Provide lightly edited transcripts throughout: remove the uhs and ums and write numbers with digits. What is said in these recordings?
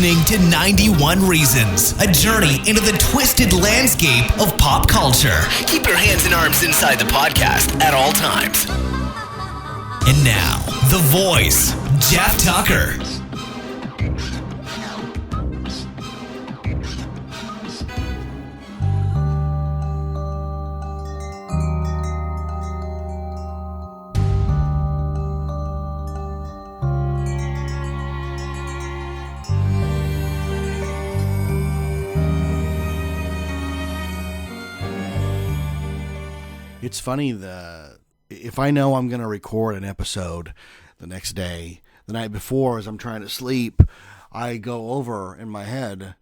listening to 91 Reasons, a journey into the twisted landscape of pop culture. Keep your hands and arms inside the podcast at all times. And now, the voice, Jeff Tucker. It's funny, if I know I'm going to record an episode the next day, the night before as I'm trying to sleep, I go over in my head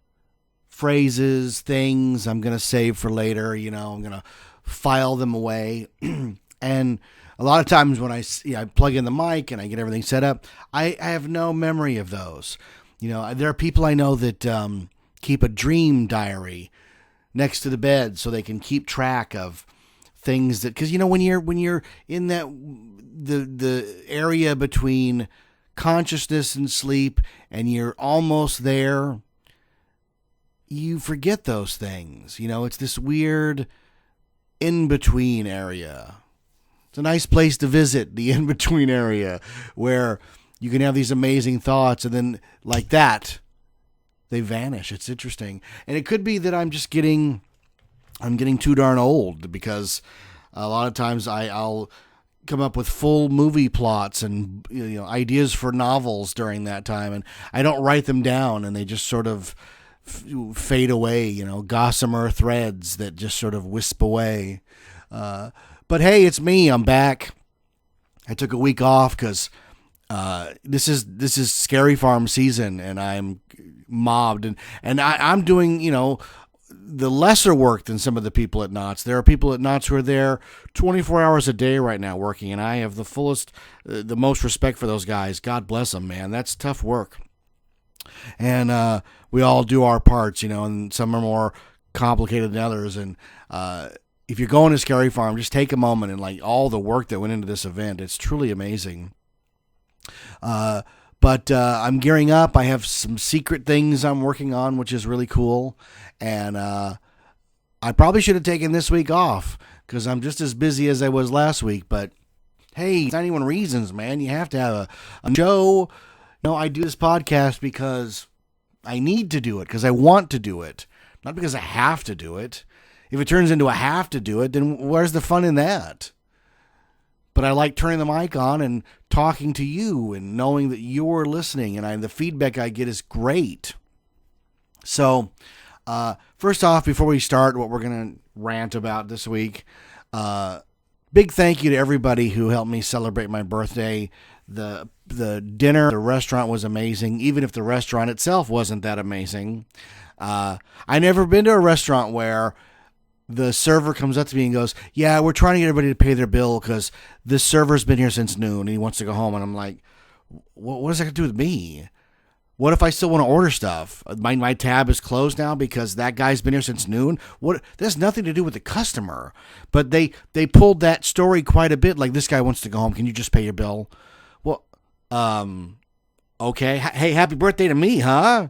phrases, things I'm going to save for later, I'm going to file them away. And a lot of times when I plug in the mic and I get everything set up, I have no memory of those. There are people I know that keep a dream diary next to the bed so they can keep track of things that, because when you're in that the area between consciousness and sleep and you're almost there, you forget those things. It's this weird in-between area. It's a nice place to visit, the in-between area, where you can have these amazing thoughts and then like that they vanish. It's interesting. And it could be that I'm getting too darn old, because a lot of times I'll come up with full movie plots and ideas for novels during that time, and I don't write them down, and they just sort of fade away, gossamer threads that just sort of wisp away. But hey, it's me. I'm back. I took a week off because this is Scary Farm season, and I'm mobbed, and I'm doing the lesser work than some of the people at Knott's. There are people at Knott's who are there 24 hours a day right now working, and I have the most respect for those guys. God bless them, man. That's tough work. And we all do our parts, and some are more complicated than others. And if you're going to Scary Farm, just take a moment and all the work that went into this event. It's truly amazing. But I'm gearing up. I have some secret things I'm working on, which is really cool. And I probably should have taken this week off because I'm just as busy as I was last week. But hey, 91 Reasons, man. You have to have a show. I do this podcast because I need to do it, because I want to do it, not because I have to do it. If it turns into a have to do it, then where's the fun in that? But I like turning the mic on and talking to you and knowing that you're listening, and the feedback I get is great. So, first off, before we start what we're going to rant about this week, big thank you to everybody who helped me celebrate my birthday. The dinner, the restaurant was amazing, even if the restaurant itself wasn't that amazing. I never been to a restaurant where the server comes up to me and goes, yeah, we're trying to get everybody to pay their bill because this server's been here since noon and he wants to go home. And I'm like, what does that have to do with me? What if I still want to order stuff? My tab is closed now because that guy's been here since noon? That has nothing to do with the customer. But they pulled that story quite a bit. Like, this guy wants to go home. Can you just pay your bill? Well, okay. Hey, happy birthday to me, huh?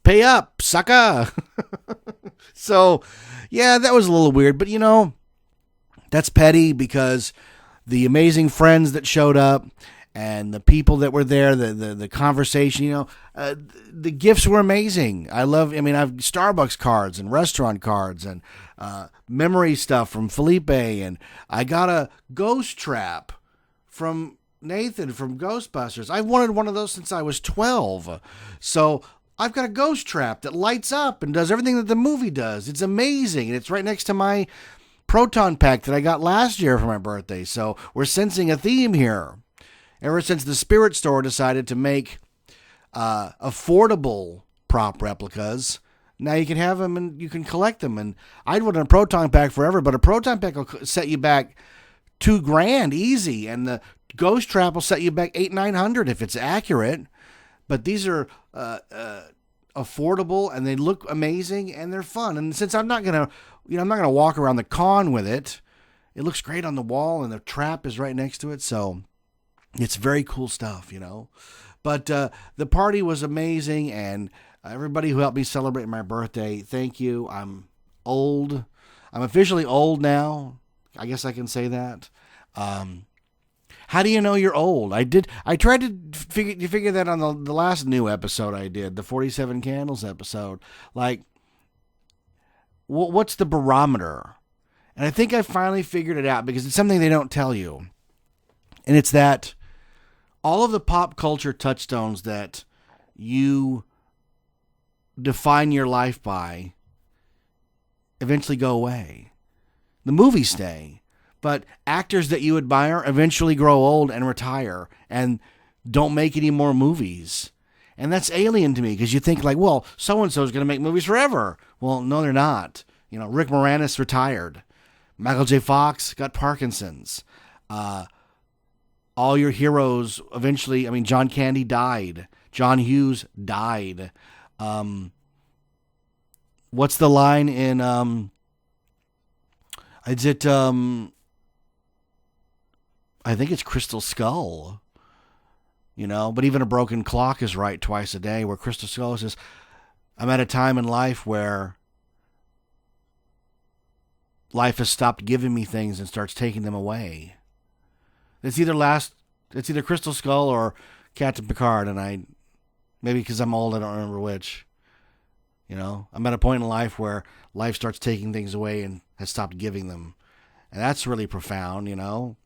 Pay up, sucker. So, yeah, that was a little weird. But, that's petty, because the amazing friends that showed up and the people that were there, the conversation, the gifts were amazing. I've Starbucks cards and restaurant cards and memory stuff from Felipe. And I got a ghost trap from Nathan from Ghostbusters. I've wanted one of those since I was 12. So I've got a ghost trap that lights up and does everything that the movie does. It's amazing. And it's right next to my proton pack that I got last year for my birthday. So we're sensing a theme here. Ever since the Spirit Store decided to make affordable prop replicas, now you can have them and you can collect them. And I'd wanted a proton pack forever, but a proton pack will set you back $2,000 easy. And the ghost trap will set you back $800-900 if it's accurate. But these are affordable, and they look amazing, and they're fun. And since I'm not gonna walk around the con with it, it looks great on the wall, and the trap is right next to it. So it's very cool stuff, But the party was amazing, and everybody who helped me celebrate my birthday, thank you. I'm old. I'm officially old now. I guess I can say that. How do you know you're old? I tried to figure that on the last new episode I did, the 47 Candles episode. Like, what's the barometer? And I think I finally figured it out because it's something they don't tell you. And it's that all of the pop culture touchstones that you define your life by eventually go away. The movies stay. But actors that you admire eventually grow old and retire and don't make any more movies. And that's alien to me because you think like, well, so-and-so is going to make movies forever. Well, no, they're not. You know, Rick Moranis retired. Michael J. Fox got Parkinson's. All your heroes eventually, I mean, John Candy died. John Hughes died. What's the line in, I think it's Crystal Skull, you know, but even a broken clock is right twice a day, where Crystal Skull says, I'm at a time in life where life has stopped giving me things and starts taking them away. It's either Crystal Skull or Captain Picard, and maybe because I'm old, I don't remember which. You know, I'm at a point in life where life starts taking things away and has stopped giving them. And that's really profound, you know.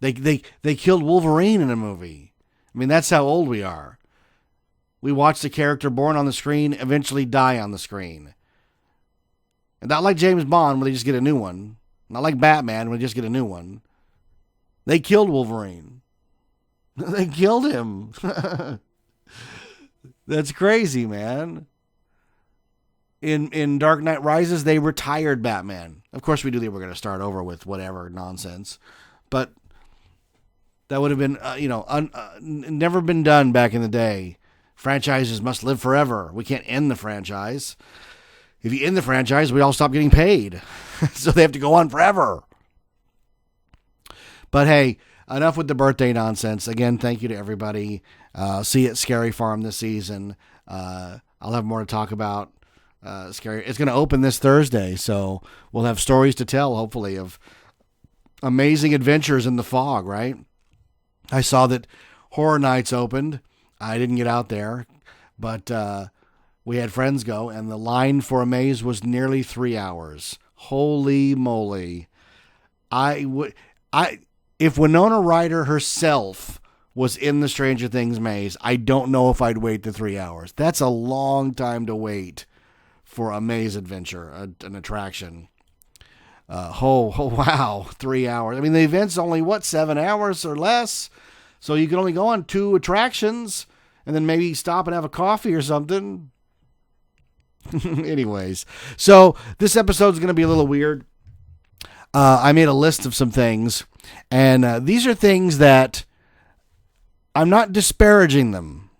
They killed Wolverine in a movie. I mean, that's how old we are. We watched a character born on the screen eventually die on the screen. And not like James Bond, where they just get a new one. Not like Batman, where they just get a new one. They killed Wolverine. They killed him. That's crazy, man. In Dark Knight Rises, they retired Batman. Of course, we knew they were going to start over with whatever nonsense. But that would have been, never been done back in the day. Franchises must live forever. We can't end the franchise. If you end the franchise, we all stop getting paid. So they have to go on forever. But hey, enough with the birthday nonsense. Again, thank you to everybody. See you at Scary Farm this season. I'll have more to talk about. Scary. It's going to open this Thursday, so we'll have stories to tell, hopefully, of amazing adventures in the fog, right? I saw that Horror Nights opened. I didn't get out there, but we had friends go, and the line for a maze was nearly 3 hours. Holy moly. If Winona Ryder herself was in the Stranger Things maze, I don't know if I'd wait the 3 hours. That's a long time to wait for a maze adventure, an attraction. Wow, 3 hours. I mean, the event's only, 7 hours or less? So you can only go on 2 attractions and then maybe stop and have a coffee or something. Anyways, so this episode's going to be a little weird. I made a list of some things, and these are things that I'm not disparaging them.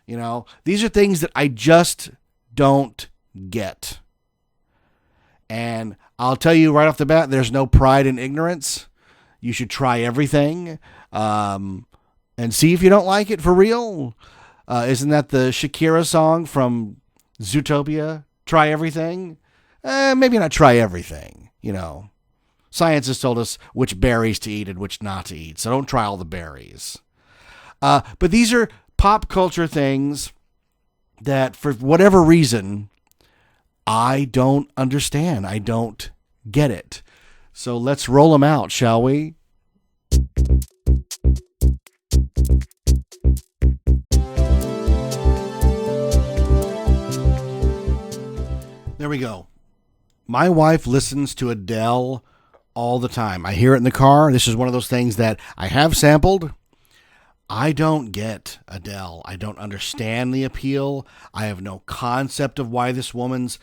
You know, these are things that I just don't get. And I'll tell you right off the bat, there's no pride in ignorance. You should try everything and see if you don't like it for real. Isn't that the Shakira song from Zootopia? Try everything? Maybe not try everything, you know. Science has told us which berries to eat and which not to eat, so don't try all the berries. But these are pop culture things that, for whatever reason, I don't understand. I don't get it. So let's roll them out, shall we? There we go. My wife listens to Adele all the time. I hear it in the car. This is one of those things that I have sampled. I don't get Adele. I don't understand the appeal. I have no concept of why this woman's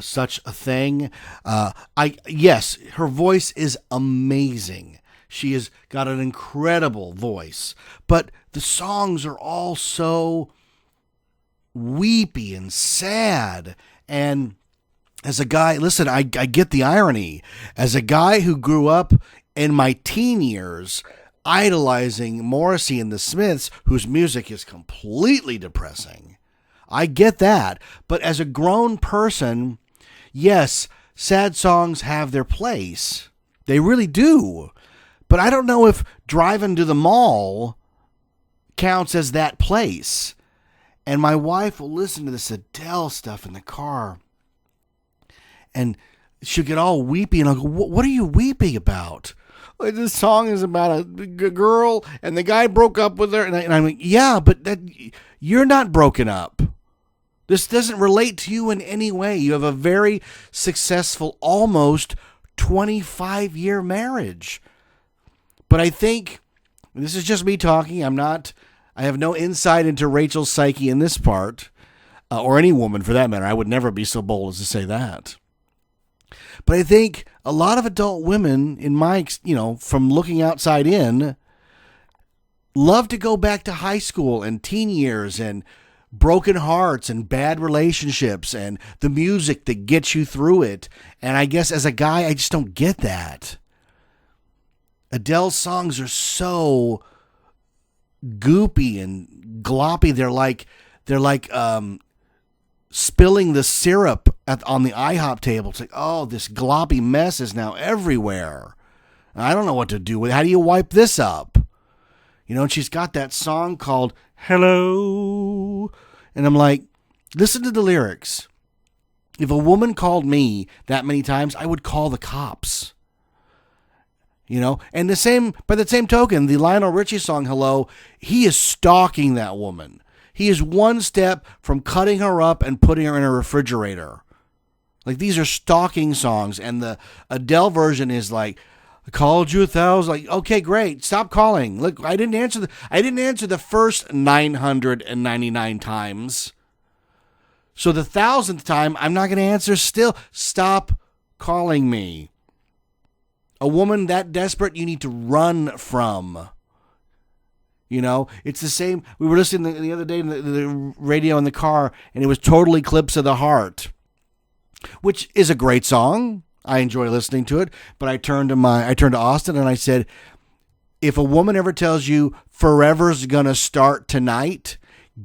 such a thing. Yes, her voice is amazing. She has got an incredible voice, but the songs are all so weepy and sad. And as a guy, listen, I get the irony. As a guy who grew up in my teen years, idolizing Morrissey and the Smiths, whose music is completely depressing. I get that. But as a grown person, yes, sad songs have their place. They really do. But I don't know if driving to the mall counts as that place. And my wife will listen to this Adele stuff in the car. And she'll get all weepy. And I'll go, what are you weeping about? Like, this song is about a girl and the guy broke up with her. And I'm like, yeah, but you're not broken up. This doesn't relate to you in any way. You have a very successful, almost 25-year marriage. But I think, this is just me talking, I have no insight into Rachel's psyche in this part, or any woman for that matter. I would never be so bold as to say that. But I think a lot of adult women, from looking outside in, love to go back to high school and teen years and broken hearts and bad relationships and the music that gets you through it. And I guess as a guy, I just don't get that. Adele's songs are so goopy and gloppy. They're like spilling the syrup on the IHOP table. It's like, oh, this gloppy mess is now everywhere. I don't know what to do with it. How do you wipe this up? And she's got that song called Hello. And I'm like, listen to the lyrics. If a woman called me that many times, I would call the cops. And by the same token, the Lionel Richie song Hello, he is stalking that woman. He is one step from cutting her up and putting her in a refrigerator. Like, these are stalking songs. And the Adele version is like, I called you 1,000. Like, okay, great. Stop calling. Look, I didn't answer the first 999 times. So the 1,000th time, I'm not going to answer still. Stop calling me. A woman that desperate, you need to run from. It's the same. We were listening the other day to the radio in the car, and it was Total Eclipse of the Heart, which is a great song. I enjoy listening to it, but I turned to Austin and I said, if a woman ever tells you forever's gonna start tonight,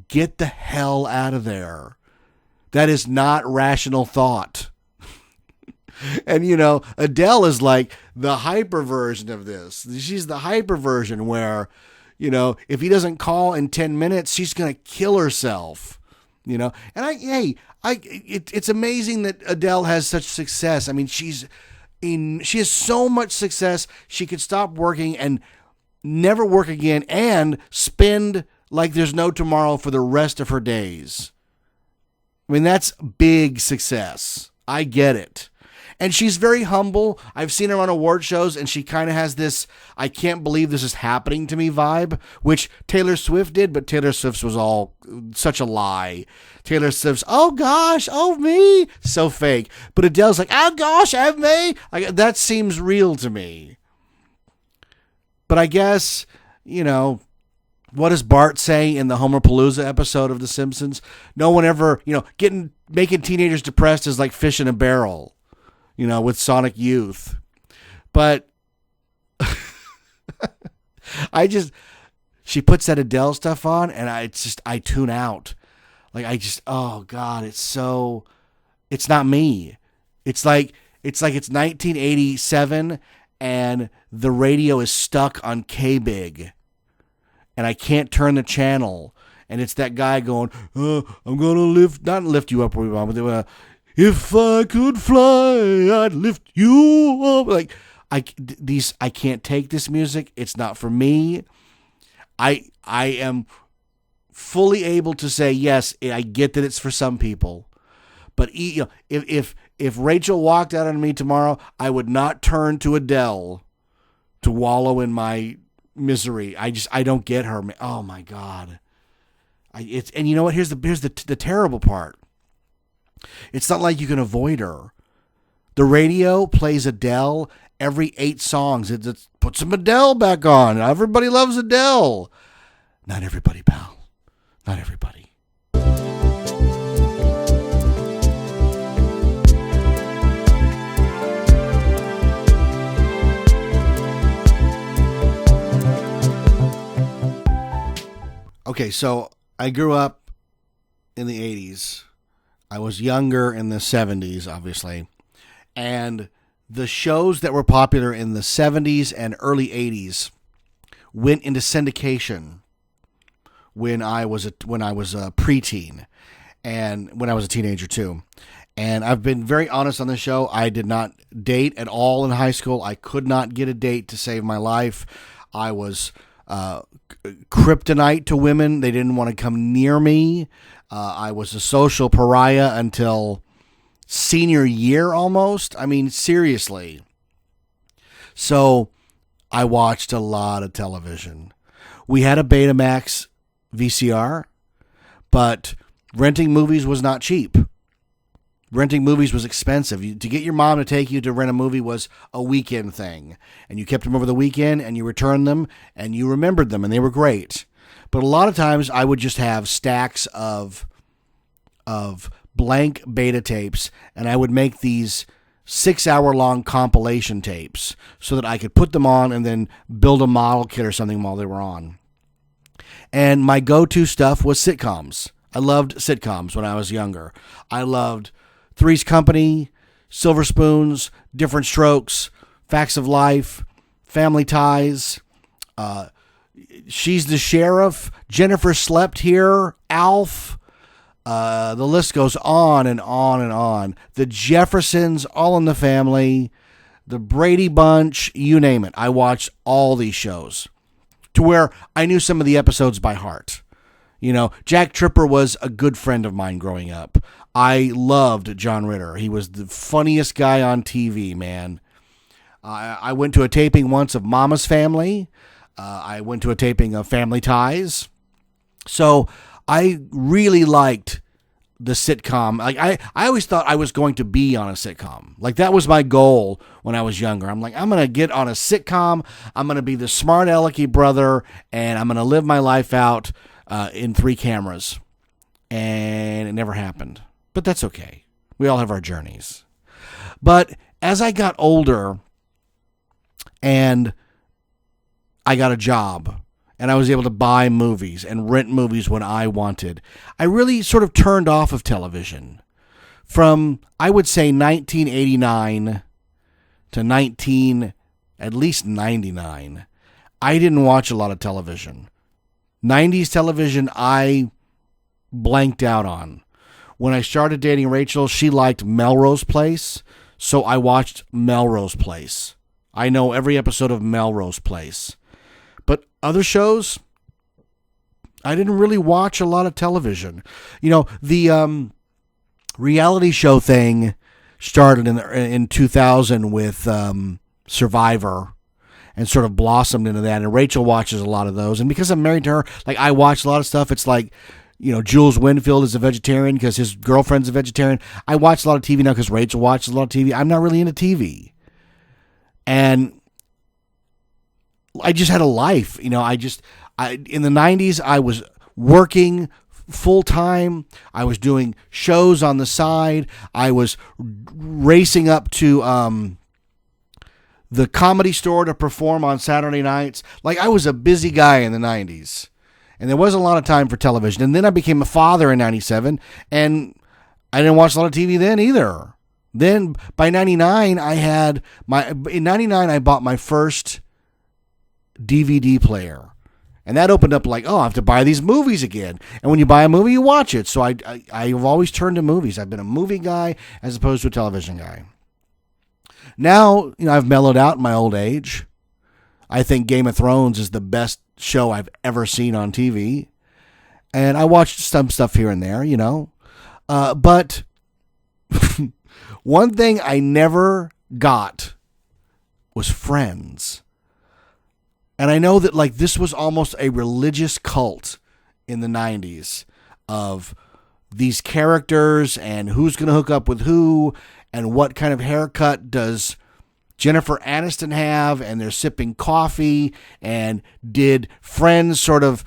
get the hell out of there. That is not rational thought. And Adele is like the hyper version of this. She's the hyper version where, if he doesn't call in 10 minutes, she's gonna kill herself. And it's amazing that Adele has such success. I mean, she has so much success. She could stop working and never work again and spend like there's no tomorrow for the rest of her days. I mean, that's big success. I get it. And she's very humble. I've seen her on award shows, and she kind of has this, I can't believe this is happening to me vibe, which Taylor Swift did, but Taylor Swift's was all such a lie. Taylor Swift's, oh gosh, oh me, so fake. But Adele's like, oh gosh, oh me. That seems real to me. But I guess, what does Bart say in the Homerpalooza episode of The Simpsons? No one ever, making teenagers depressed is like fish in a barrel. With Sonic Youth. But she puts that Adele stuff on and I tune out. Like, oh God, it's not me. It's like it's 1987 and the radio is stuck on K-Big and I can't turn the channel. And it's that guy going, I'm going to not lift you up, but if I could fly, I'd lift you up. Like, I can't take this music. It's not for me. I am fully able to say, yes, I get that it's for some people. But if Rachel walked out on me tomorrow, I would not turn to Adele to wallow in my misery. I don't get her. Oh my God. And you know what? Here's the terrible part. It's not like you can avoid her. The radio plays Adele every 8 songs. It puts some Adele back on. Everybody loves Adele. Not everybody, pal. Not everybody. Okay, so I grew up in the 80s. I was younger in the 70s, obviously. And the shows that were popular in the 70s and early 80s went into syndication when I was a preteen and when I was a teenager too. And I've been very honest on this show. I did not date at all in high school. I could not get a date to save my life. I was kryptonite to women. They didn't want to come near me. I was a social pariah until senior year almost. I mean, seriously. So I watched a lot of television. We had a Betamax VCR, but renting movies was not cheap. Renting movies was expensive. To get your mom to take you to rent a movie was a weekend thing. And you kept them over the weekend and you returned them and you remembered them and they were great. But a lot of times I would just have stacks of blank beta tapes and I would make these 6-hour-long compilation tapes so that I could put them on and then build a model kit or something while they were on. And my go-to stuff was sitcoms. I loved sitcoms when I was younger. I loved Three's Company, Silver Spoons, Different Strokes, Facts of Life, Family Ties, She's the Sheriff, Jennifer Slept Here, Alf. The list goes on and on and on. The Jeffersons, All in the Family, The Brady Bunch, you name it. I watched all these shows to where I knew some of the episodes by heart. You know, Jack Tripper was a good friend of mine growing up. I loved John Ritter. He was the funniest guy on TV, man. I went to a taping once of Mama's Family. I went to a taping of Family Ties. So I really liked the sitcom. Like I always thought I was going to be on a sitcom. Like that was my goal when I was younger. I'm like, I'm going to get on a sitcom. I'm going to be the smart alecky brother, and I'm going to live my life out in 3 cameras. And it never happened. But that's okay. We all have our journeys. But as I got older and I got a job and I was able to buy movies and rent movies when I wanted, I really sort of turned off of television. From, I would say, 1989 to at least 99, I didn't watch a lot of television. 90s television, I blanked out on. When I started dating Rachel, she liked Melrose Place, so I watched Melrose Place. I know every episode of Melrose Place. But other shows, I didn't really watch a lot of television. You know, the reality show thing started in 2000 with Survivor and sort of blossomed into that. And Rachel watches a lot of those. And because I'm married to her, like I watch a lot of stuff. It's like, you know, Jules Winfield is a vegetarian because his girlfriend's a vegetarian. I watch a lot of TV now because Rachel watches a lot of TV. I'm not really into TV. And I just had a life. You know, in the 90s, I was working full time. I was doing shows on the side. I was racing up to the Comedy Store to perform on Saturday nights. Like, I was a busy guy in the 90s. And there wasn't a lot of time for television. And then I became a father in 97, and I didn't watch a lot of TV then either. Then by 99, in 99, I bought my first DVD player. And that opened up like, oh, I have to buy these movies again. And when you buy a movie, you watch it. So I've always turned to movies. I've been a movie guy as opposed to a television guy. Now, you know, I've mellowed out in my old age. I think Game of Thrones is the best show I've ever seen on TV. And I watched some stuff here and there, you know. But one thing I never got was Friends. And I know that, like, this was almost a religious cult in the 90s of these characters and who's going to hook up with who and what kind of haircut does Jennifer Aniston have, and they're sipping coffee, and did Friends sort of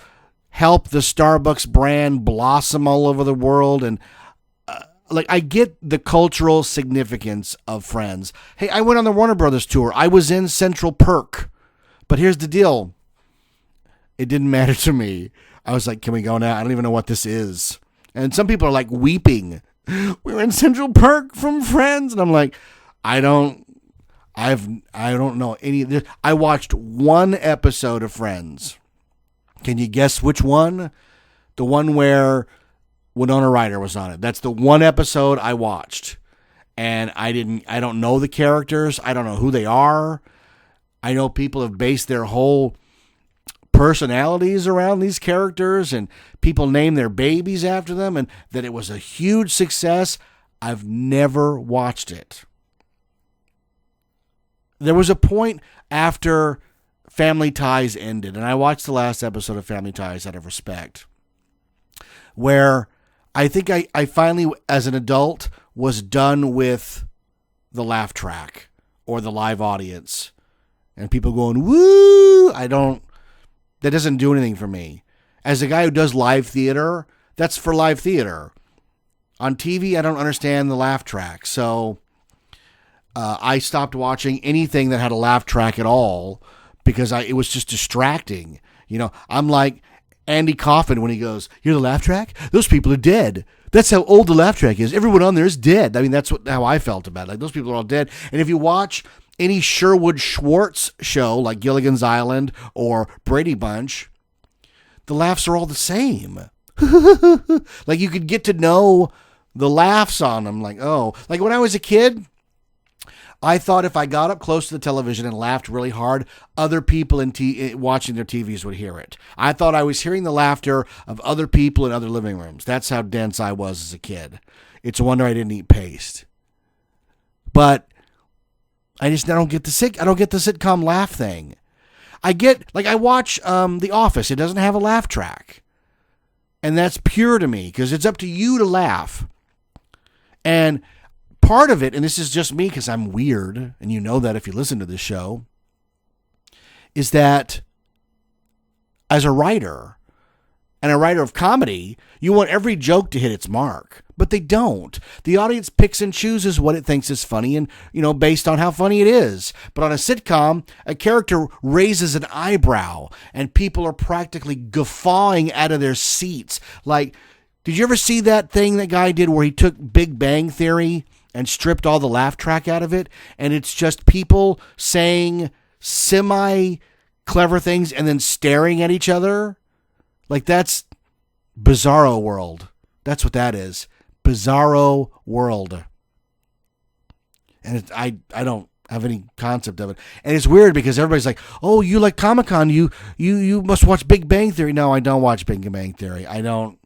help the Starbucks brand blossom all over the world? And like, I get the cultural significance of Friends. Hey, I went on the Warner Brothers tour. I was in Central Perk. But here's the deal. It didn't matter to me. I was like, can we go now? I don't even know what this is. And some people are like weeping. We're in Central Park from Friends. And I'm like, I don't know any of this. I watched one episode of Friends. Can you guess which one? The one where Winona Ryder was on it. That's the one episode I watched. And I don't know the characters. I don't know who they are. I know people have based their whole personalities around these characters, and people name their babies after them, and that it was a huge success. I've never watched it. There was a point after Family Ties ended, and I watched the last episode of Family Ties out of respect, where I think I finally, as an adult, was done with the laugh track or the live audience. And people going, woo! That doesn't do anything for me. As a guy who does live theater, that's for live theater. On TV, I don't understand the laugh track. So I stopped watching anything that had a laugh track at all because it was just distracting. You know, I'm like Andy Kaufman when he goes, "You're the laugh track? Those people are dead. That's how old the laugh track is. Everyone on there is dead." I mean, that's how I felt about it. Like, those people are all dead. And if you watch any Sherwood Schwartz show, like Gilligan's Island or Brady Bunch, the laughs are all the same. Like, you could get to know the laughs on them. Like, oh, like when I was a kid, I thought if I got up close to the television and laughed really hard, other people watching their TVs would hear it. I thought I was hearing the laughter of other people in other living rooms. That's how dense I was as a kid. It's a wonder I didn't eat paste. But I don't get the sitcom laugh thing. I watch The Office. It doesn't have a laugh track. And that's pure to me because it's up to you to laugh. And part of it, and this is just me because I'm weird, and you know that if you listen to this show, is that as a writer, and a writer of comedy, you want every joke to hit its mark. But they don't. The audience picks and chooses what it thinks is funny and, based on how funny it is. But on a sitcom, a character raises an eyebrow and people are practically guffawing out of their seats. Like, did you ever see that thing that guy did where he took Big Bang Theory and stripped all the laugh track out of it? And it's just people saying semi-clever things and then staring at each other? Like, that's Bizarro World. That's what that is. Bizarro World. And I don't have any concept of it. And it's weird because everybody's like, "Oh, you like Comic-Con, you must watch Big Bang Theory." No, I don't watch Big Bang Theory. I don't.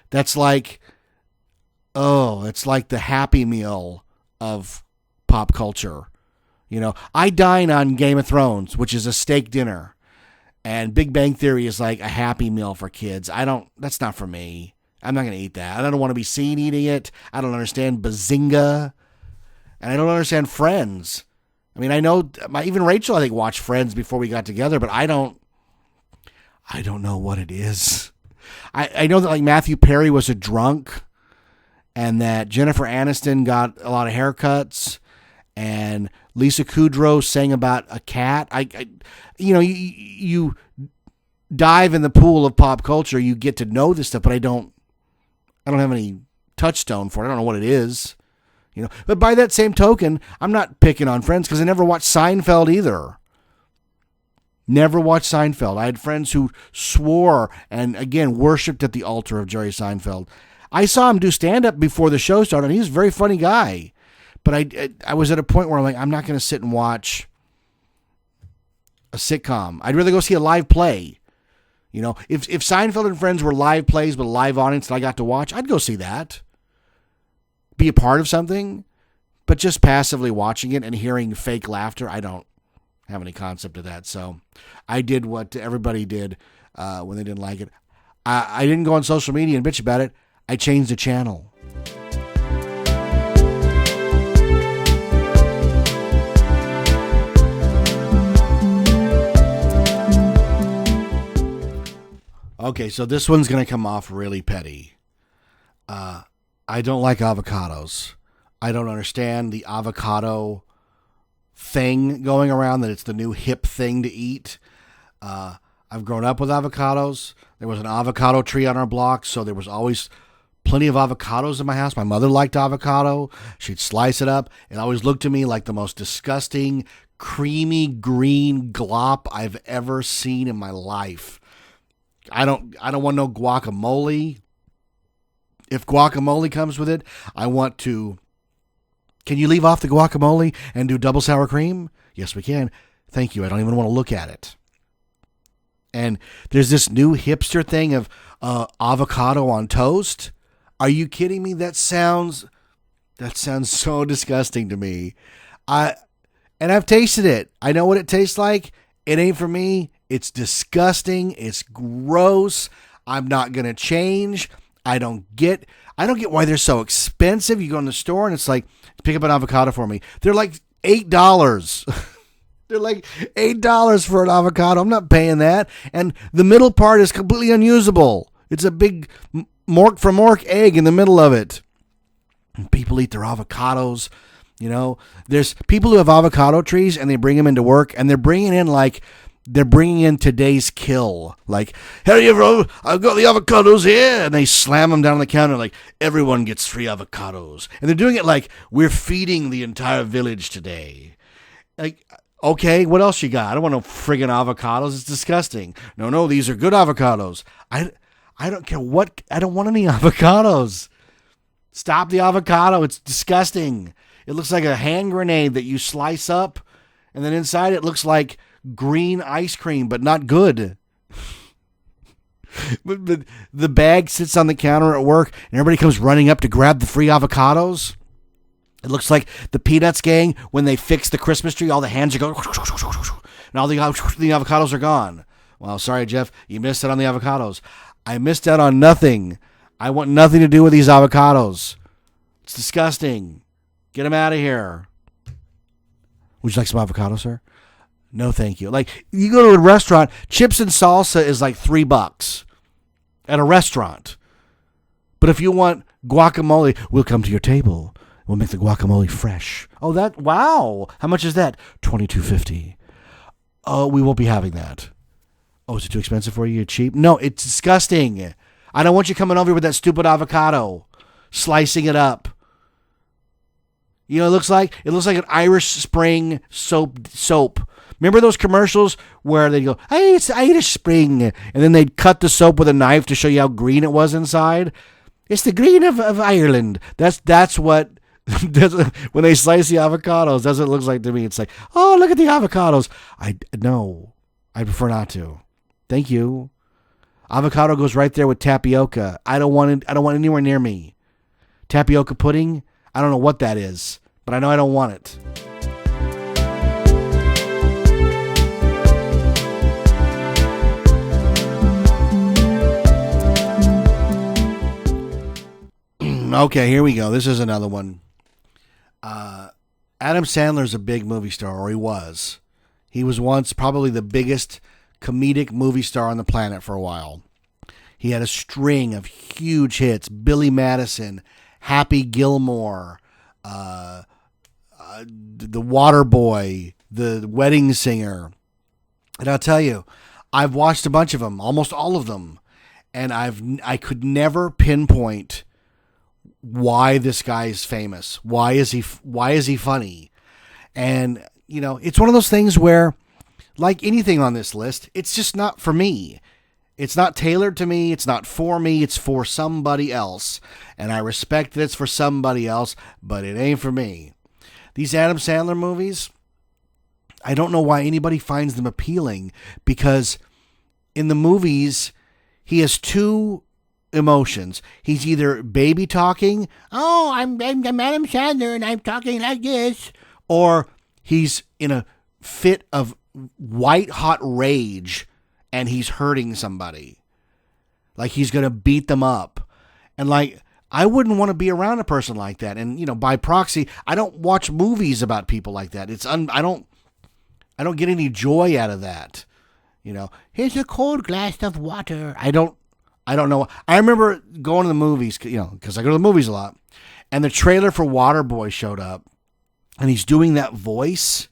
That's like, it's like the Happy Meal of pop culture. I dine on Game of Thrones, which is a steak dinner. And Big Bang Theory is like a Happy Meal for kids. That's not for me. I'm not going to eat that. I don't want to be seen eating it. I don't understand Bazinga. And I don't understand Friends. I mean, I know, even Rachel, I think, watched Friends before we got together, but I don't know what it is. I know that, like, Matthew Perry was a drunk, and that Jennifer Aniston got a lot of haircuts, and Lisa Kudrow sang about a cat. You dive in the pool of pop culture, you get to know this stuff, but I don't have any touchstone for it. I don't know what it is. But by that same token, I'm not picking on Friends because I never watched Seinfeld either. Never watched Seinfeld. I had friends who swore and, again, worshipped at the altar of Jerry Seinfeld. I saw him do stand-up before the show started, and he's a very funny guy. But I was at a point where I'm like, I'm not going to sit and watch a sitcom. I'd rather go see a live play. If Seinfeld and Friends were live plays with a live audience that I got to watch, I'd go see that. Be a part of something. But just passively watching it and hearing fake laughter, I don't have any concept of that. So I did what everybody did when they didn't like it. I didn't go on social media and bitch about it. I changed the channel. Okay, so this one's going to come off really petty. I don't like avocados. I don't understand the avocado thing going around, that it's the new hip thing to eat. I've grown up with avocados. There was an avocado tree on our block, so there was always plenty of avocados in my house. My mother liked avocado. She'd slice it up. It always looked to me like the most disgusting, creamy green glop I've ever seen in my life. I don't want no guacamole. If guacamole comes with it, I want to... Can you leave off the guacamole and do double sour cream? Yes, we can. Thank you. I don't even want to look at it. And there's this new hipster thing of avocado on toast. Are you kidding me? That sounds so disgusting to me. And I've tasted it. I know what it tastes like. It ain't for me. It's disgusting. It's gross. I'm not going to change. I don't get why they're so expensive. You go in the store and it's like, pick up an avocado for me. They're like $8. They're like $8 for an avocado. I'm not paying that. And the middle part is completely unusable. It's a big mork from mork egg in the middle of it. And people eat their avocados. You know, there's people who have avocado trees and they bring them into work and they're bringing in today's kill. Like, hey, I've got the avocados here. And they slam them down on the counter like, everyone gets free avocados. And they're doing it like, we're feeding the entire village today. Like, okay, what else you got? I don't want no friggin' avocados. It's disgusting. No, these are good avocados. I don't care what. I don't want any avocados. Stop the avocado. It's disgusting. It looks like a hand grenade that you slice up. And then inside it looks like green ice cream, but not good. but the bag sits on the counter at work, and everybody comes running up to grab the free avocados. It looks like the Peanuts gang when they fix the Christmas tree. All the hands are going, and all the avocados are gone. Well, sorry, Jeff, you missed out on the avocados. I missed out on nothing. I want nothing to do with these avocados. It's disgusting. Get them out of here. Would you like some avocado, sir? No, thank you. Like, you go to a restaurant, chips and salsa is like $3 at a restaurant. But if you want guacamole, we'll come to your table. We'll make the guacamole fresh. Oh, wow. How much is that? $22.50. Oh, we won't be having that. Oh, is it too expensive for you? You're cheap? No, it's disgusting. I don't want you coming over with that stupid avocado, slicing it up. You know, it looks like an Irish Spring soap. Remember those commercials where they go, "Hey, it's Irish Spring," and then they'd cut the soap with a knife to show you how green it was inside? It's the green of Ireland. That's what when they slice the avocados. That's what it looks like to me. It's like, oh, look at the avocados. No, I prefer not to. Thank you. Avocado goes right there with tapioca. I don't want it anywhere near me. Tapioca pudding. I don't know what that is, but I know I don't want it. Okay, here we go. This is another one. Adam Sandler's a big movie star, or he was. He was once probably the biggest comedic movie star on the planet for a while. He had a string of huge hits. Billy Madison, Happy Gilmore, The Waterboy, The Wedding Singer. And I'll tell you, I've watched a bunch of them, almost all of them, and I could never pinpoint why this guy is famous. Why is he funny? And, you know, it's one of those things where, like anything on this list, it's just not for me. It's not tailored to me. It's not for me. It's for somebody else. And I respect that it's for somebody else, but it ain't for me. These Adam Sandler movies, I don't know why anybody finds them appealing, because in the movies, he has two emotions. He's either baby talking, oh, I'm Adam Sandler and I'm talking like this, or he's in a fit of white hot rage and he's hurting somebody. Like he's going to beat them up. And like, I wouldn't want to be around a person like that. And, you know, by proxy, I don't watch movies about people like that. I don't get any joy out of that. You know, here's a cold glass of water. I don't know. I remember going to the movies, you know, because I go to the movies a lot. And the trailer for Waterboy showed up. And he's doing that voice.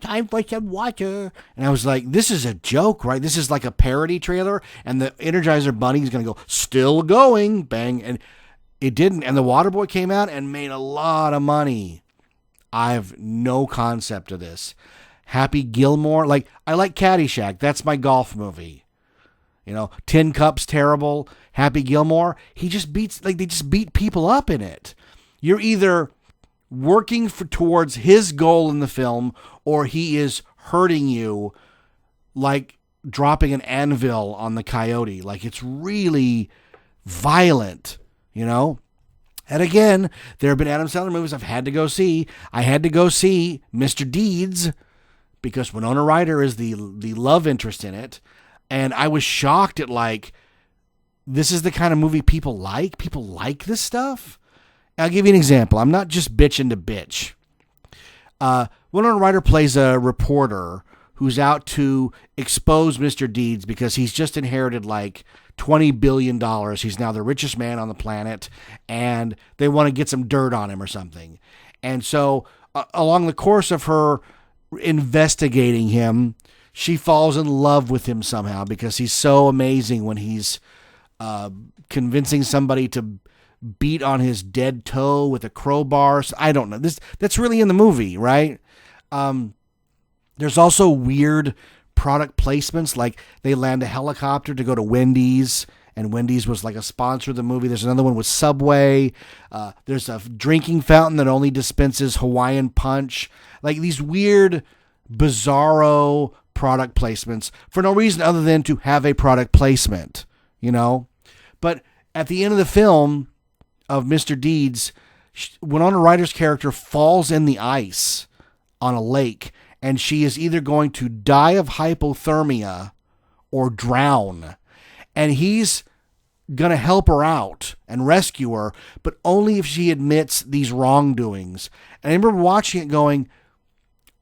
time for some water. And I was like, this is a joke, right? This is like a parody trailer. And the Energizer Bunny is going to go, still going, bang. And it didn't. And the Waterboy came out and made a lot of money. I have no concept of this. Happy Gilmore. Like, I like Caddyshack. That's my golf movie. You know, Tin Cup's terrible. Happy Gilmore. They just beat people up in it. You're either working towards his goal in the film, or he is hurting you like dropping an anvil on the coyote. Like, it's really violent, you know? And again, there have been Adam Sandler movies I've had to go see. I had to go see Mr. Deeds because Winona Ryder is the love interest in it. And I was shocked at, like, this is the kind of movie people like? People like this stuff? I'll give you an example. I'm not just bitching to bitch. Winona Ryder plays a reporter who's out to expose Mr. Deeds because he's just inherited like $20 billion. He's now the richest man on the planet, and they want to get some dirt on him or something. And so along the course of her investigating him, she falls in love with him somehow because he's so amazing when he's convincing somebody to beat on his dead toe with a crowbar. I don't know. That's really in the movie, right? There's also weird product placements, like they land a helicopter to go to Wendy's, and Wendy's was like a sponsor of the movie. There's another one with Subway. There's a drinking fountain that only dispenses Hawaiian Punch. Like these weird, bizarro product placements for no reason other than to have a product placement, you know? But at the end of the film of Mr. Deeds, Winona Ryder's character falls in the ice on a lake, and she is either going to die of hypothermia or drown. And he's going to help her out and rescue her, but only if she admits these wrongdoings. And I remember watching it going,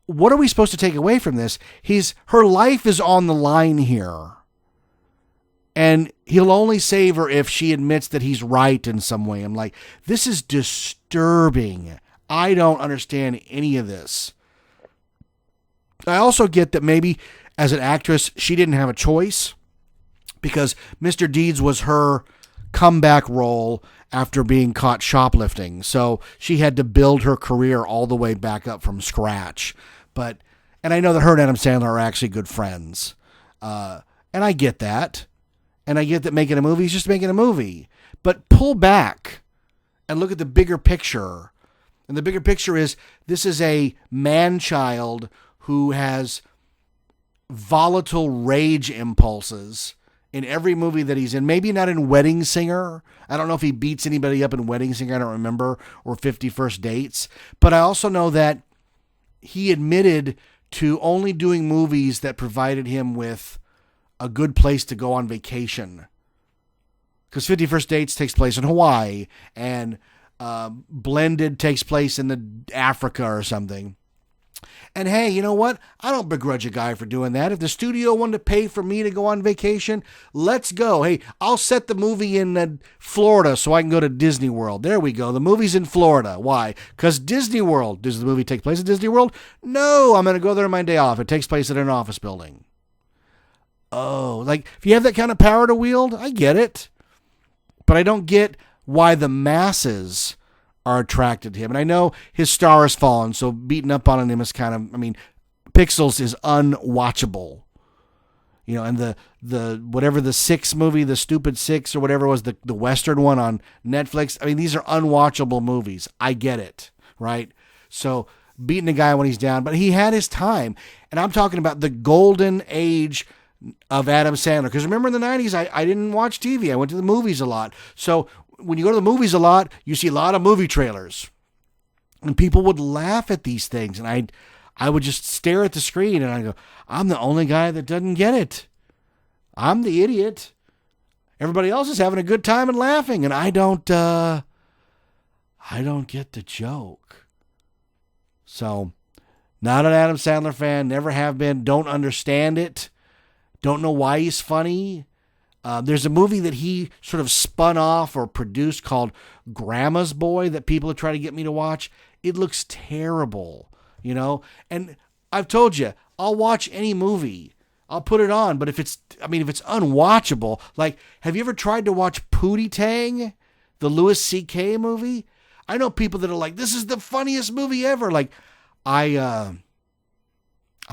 what are we supposed to take away from this? Her life is on the line here. And he'll only save her if she admits that he's right in some way. I'm like, this is disturbing. I don't understand any of this. I also get that maybe as an actress, she didn't have a choice because Mr. Deeds was her comeback role after being caught shoplifting. So she had to build her career all the way back up from scratch. And I know that her and Adam Sandler are actually good friends. And I get that. And I get that making a movie is just making a movie. But pull back and look at the bigger picture. And the bigger picture is this is a man-child who has volatile rage impulses in every movie that he's in. Maybe not in Wedding Singer. I don't know if he beats anybody up in Wedding Singer. I don't remember. Or 50 First Dates. But I also know that he admitted to only doing movies that provided him with a good place to go on vacation. Because 50 First Dates takes place in Hawaii, and Blended takes place in Africa or something. And hey, you know what? I don't begrudge a guy for doing that. If the studio wanted to pay for me to go on vacation, let's go. Hey, I'll set the movie in Florida so I can go to Disney World. There we go. The movie's in Florida. Why? Because Disney World. Does the movie take place at Disney World? No, I'm going to go there on my day off. It takes place at an office building. Oh, like if you have that kind of power to wield, I get it. But I don't get why the masses are attracted to him. And I know his star has fallen, so beating up on him is kind of, Pixels is unwatchable. You know, and the whatever the Six movie, the Stupid Six or whatever was the Western one on Netflix. These are unwatchable movies. I get it, right? So beating a guy when he's down, but he had his time. And I'm talking about the golden age of Adam Sandler. Because remember in the 90s, I didn't watch TV. I went to the movies a lot. So when you go to the movies a lot, you see a lot of movie trailers. And people would laugh at these things. And I would just stare at the screen and I go, I'm the only guy that doesn't get it. I'm the idiot. Everybody else is having a good time and laughing. And I don't get the joke. So, not an Adam Sandler fan. Never have been. Don't understand it. Don't know why he's funny. There's a movie that he sort of spun off or produced called Grandma's Boy that people are trying to get me to watch. It looks terrible, you know? And I've told you, I'll watch any movie. I'll put it on, but if it's unwatchable, like, have you ever tried to watch Pootie Tang, the Louis C.K. movie? I know people that are like, this is the funniest movie ever. Like, I'm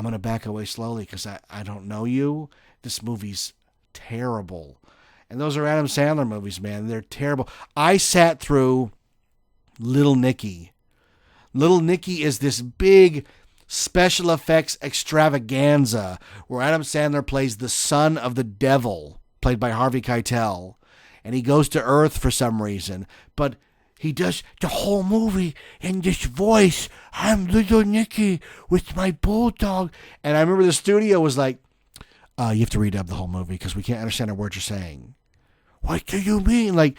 going to back away slowly because I don't know you. This movie's terrible. And those are Adam Sandler movies, man. They're terrible. I sat through Little Nicky. Little Nicky is this big special effects extravaganza where Adam Sandler plays the son of the devil, played by Harvey Keitel. And he goes to Earth for some reason. But he does the whole movie in this voice. I'm Little Nicky with my bulldog. And I remember the studio was like, you have to redub the whole movie because we can't understand a word you're saying. What do you mean? Like,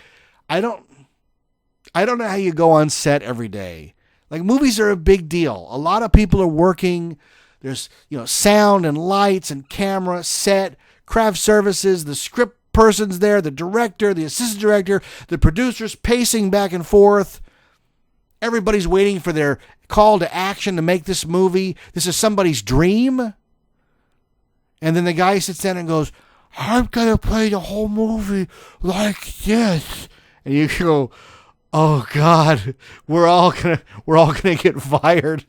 I don't know how you go on set every day. Like, movies are a big deal. A lot of people are working. There's, sound and lights and camera, set, craft services, the script person's there, the director, the assistant director, the producers pacing back and forth. Everybody's waiting for their call to action to make this movie. This is somebody's dream. And then the guy sits down and goes, I'm going to play the whole movie like this. And you go, oh God, we're all gonna get fired.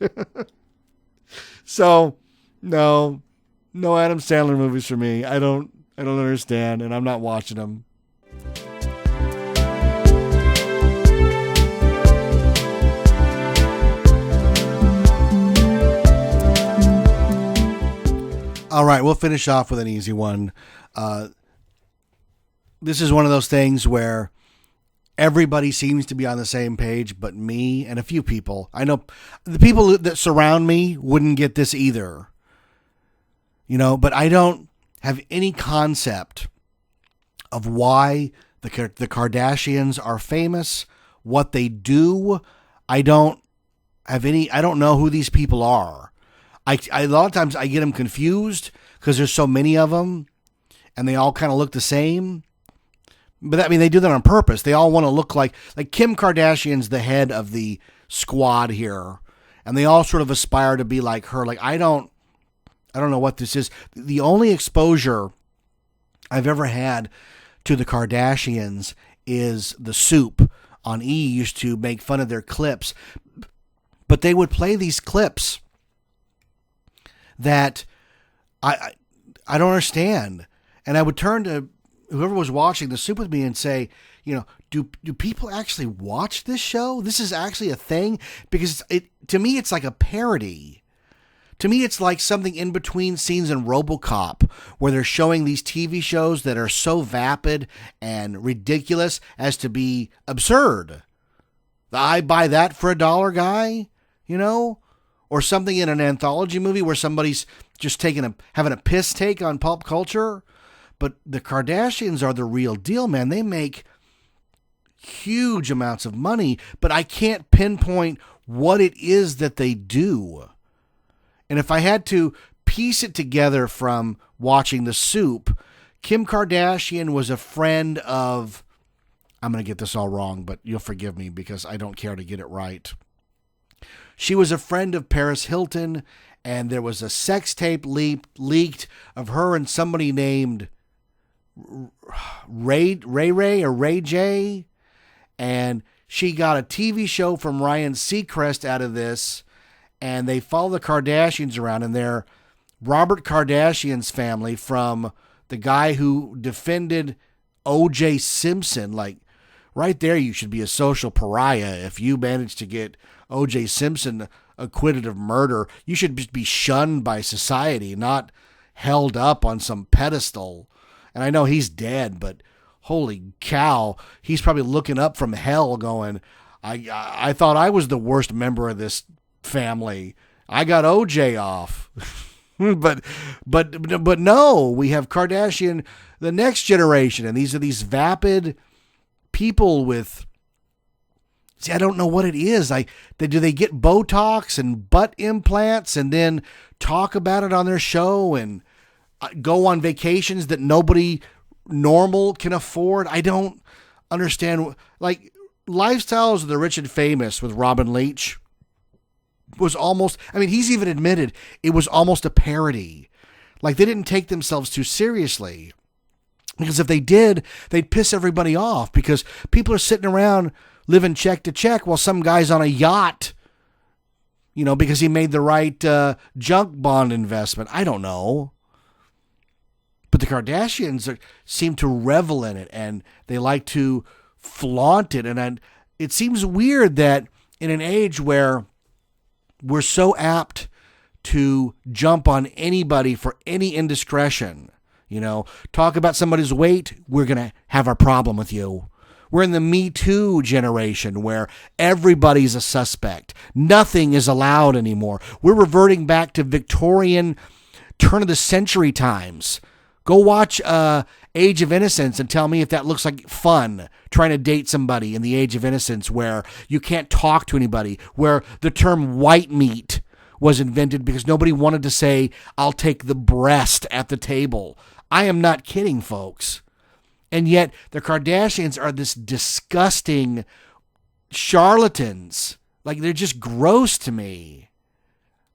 So, no Adam Sandler movies for me. I don't understand, and I'm not watching them. All right, we'll finish off with an easy one. This is one of those things where everybody seems to be on the same page, but me and a few people. I know the people that surround me wouldn't get this either. But I don't have any concept of why the Kardashians are famous, what they do. I don't know who these people are. A lot of times I get them confused because there's so many of them and they all kind of look the same. But they do that on purpose. They all want to look like Kim Kardashian's the head of the squad here, and they all sort of aspire to be like her. Like, I don't know what this is. The only exposure I've ever had to the Kardashians is The Soup on E! Used to make fun of their clips, but they would play these clips that I don't understand, and I would turn to whoever was watching The Soup with me and say, do people actually watch this show? This is actually a thing? Because to me, it's like a parody. To me, it's like something in between scenes in RoboCop, where they're showing these TV shows that are so vapid and ridiculous as to be absurd. The I buy that for $1 guy, or something in an anthology movie where somebody's just having a piss take on pop culture. But the Kardashians are the real deal, man. They make huge amounts of money, but I can't pinpoint what it is that they do. And if I had to piece it together from watching The Soup, Kim Kardashian was a friend of, I'm going to get this all wrong, but you'll forgive me because I don't care to get it right. She was a friend of Paris Hilton, and there was a sex tape leaked of her and somebody named Ray J, and she got a TV show from Ryan Seacrest out of this, and they follow the Kardashians around, and they're Robert Kardashian's family, from the guy who defended O.J. Simpson. Like, right there, you should be a social pariah if you manage to get O.J. Simpson acquitted of murder. You should just be shunned by society, not held up on some pedestal. And I know he's dead, but holy cow, he's probably looking up from hell going, I thought I was the worst member of this family. I got OJ off. but no, we have Kardashian, the next generation, and these are these vapid people with, I don't know what it is. Do they get Botox and butt implants and then talk about it on their show and go on vacations that nobody normal can afford? I don't understand. Like, Lifestyles of the Rich and Famous with Robin Leach. was almost, I mean, he's even admitted it was almost a parody. Like, they didn't take themselves too seriously. Because if they did, they'd piss everybody off, because people are sitting around living check to check while some guy's on a yacht, you know, because he made the right junk bond investment. I don't know. But the Kardashians seem to revel in it, and they like to flaunt it. And it seems weird that in an age where we're so apt to jump on anybody for any indiscretion, you know, talk about somebody's weight, we're going to have our problem with you. We're in the Me Too generation where everybody's a suspect. Nothing is allowed anymore. We're reverting back to Victorian turn of the century times. Go watch Age of Innocence and tell me if that looks like fun, trying to date somebody in the Age of Innocence where you can't talk to anybody, where the term white meat was invented because nobody wanted to say, I'll take the breast at the table. I am not kidding, folks. And yet the Kardashians are this disgusting charlatans. Like, they're just gross to me.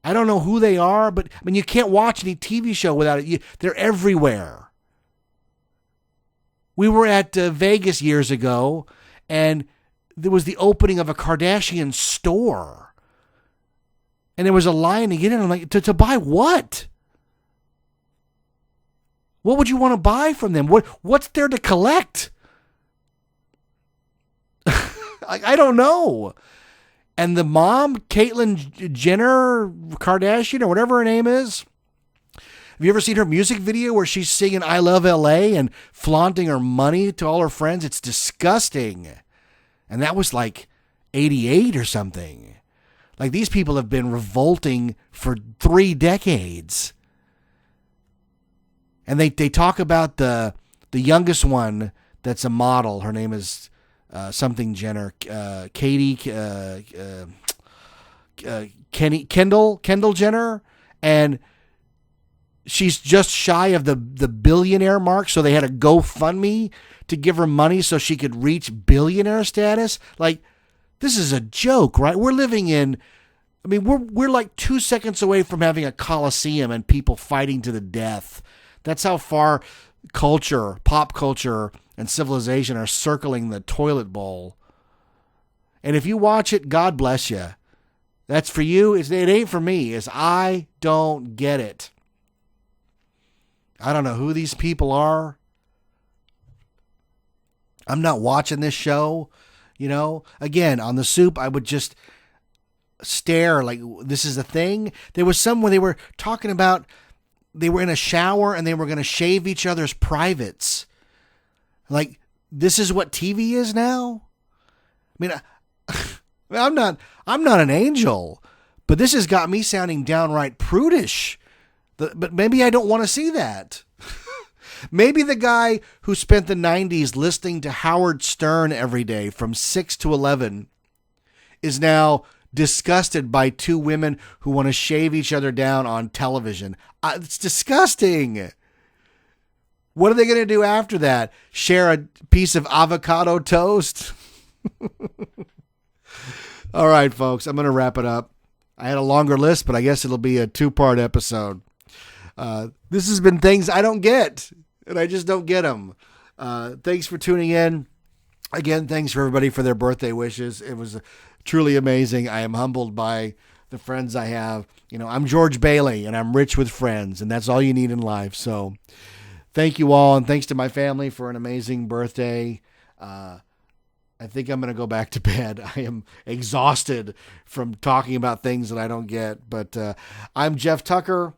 I don't know who they are, but I mean, you can't watch any TV show without it. They're everywhere. We were at Vegas years ago, and there was the opening of a Kardashian store. And there was a line to get in. I'm like, to buy what? What would you want to buy from them? What's there to collect? I don't know. And the mom, Caitlyn Jenner Kardashian, or whatever her name is, have you ever seen her music video where she's singing I Love LA and flaunting her money to all her friends? It's disgusting. And that was like 88 or something. Like, these people have been revolting for 3 decades. And they talk about the youngest one that's a model. Her name is something Jenner, Kendall Jenner, and she's just shy of the billionaire mark. So they had a GoFundMe to give her money so she could reach billionaire status. Like, this is a joke, right? We're living in, I mean, we're like 2 seconds away from having a coliseum and people fighting to the death. That's how far culture, pop culture, and civilization are circling the toilet bowl. And if you watch it, God bless you. That's for you. It ain't for me. I don't get it. I don't know who these people are. I'm not watching this show. You know, again, on The Soup, I would just stare like, this is a thing. There was some where they were talking about they were in a shower and they were going to shave each other's privates. Like, this is what TV is now? I mean, I'm not an angel, but this has got me sounding downright prudish. But maybe I don't want to see that. Maybe the guy who spent the 90s listening to Howard Stern every day from 6 to 11 is now disgusted by 2 women who want to shave each other down on television. It's disgusting. What are they going to do after that? Share a piece of avocado toast? All right, folks, I'm going to wrap it up. I had a longer list, but I guess it'll be a 2-part episode. This has been things I don't get, and I just don't get them. Thanks for tuning in. Again, thanks for everybody for their birthday wishes. It was truly amazing. I am humbled by the friends I have. You know, I'm George Bailey, and I'm rich with friends, and that's all you need in life. So thank you all, and thanks to my family for an amazing birthday. I think I'm going to go back to bed. I am exhausted from talking about things that I don't get. But I'm Jeff Tucker,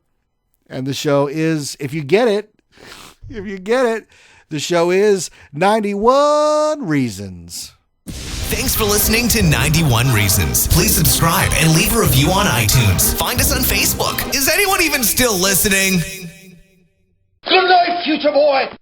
and the show is, if you get it, the show is 91 Reasons. Thanks for listening to 91 Reasons. Please subscribe and leave a review on iTunes. Find us on Facebook. Is anyone even still listening? Good night, future boy.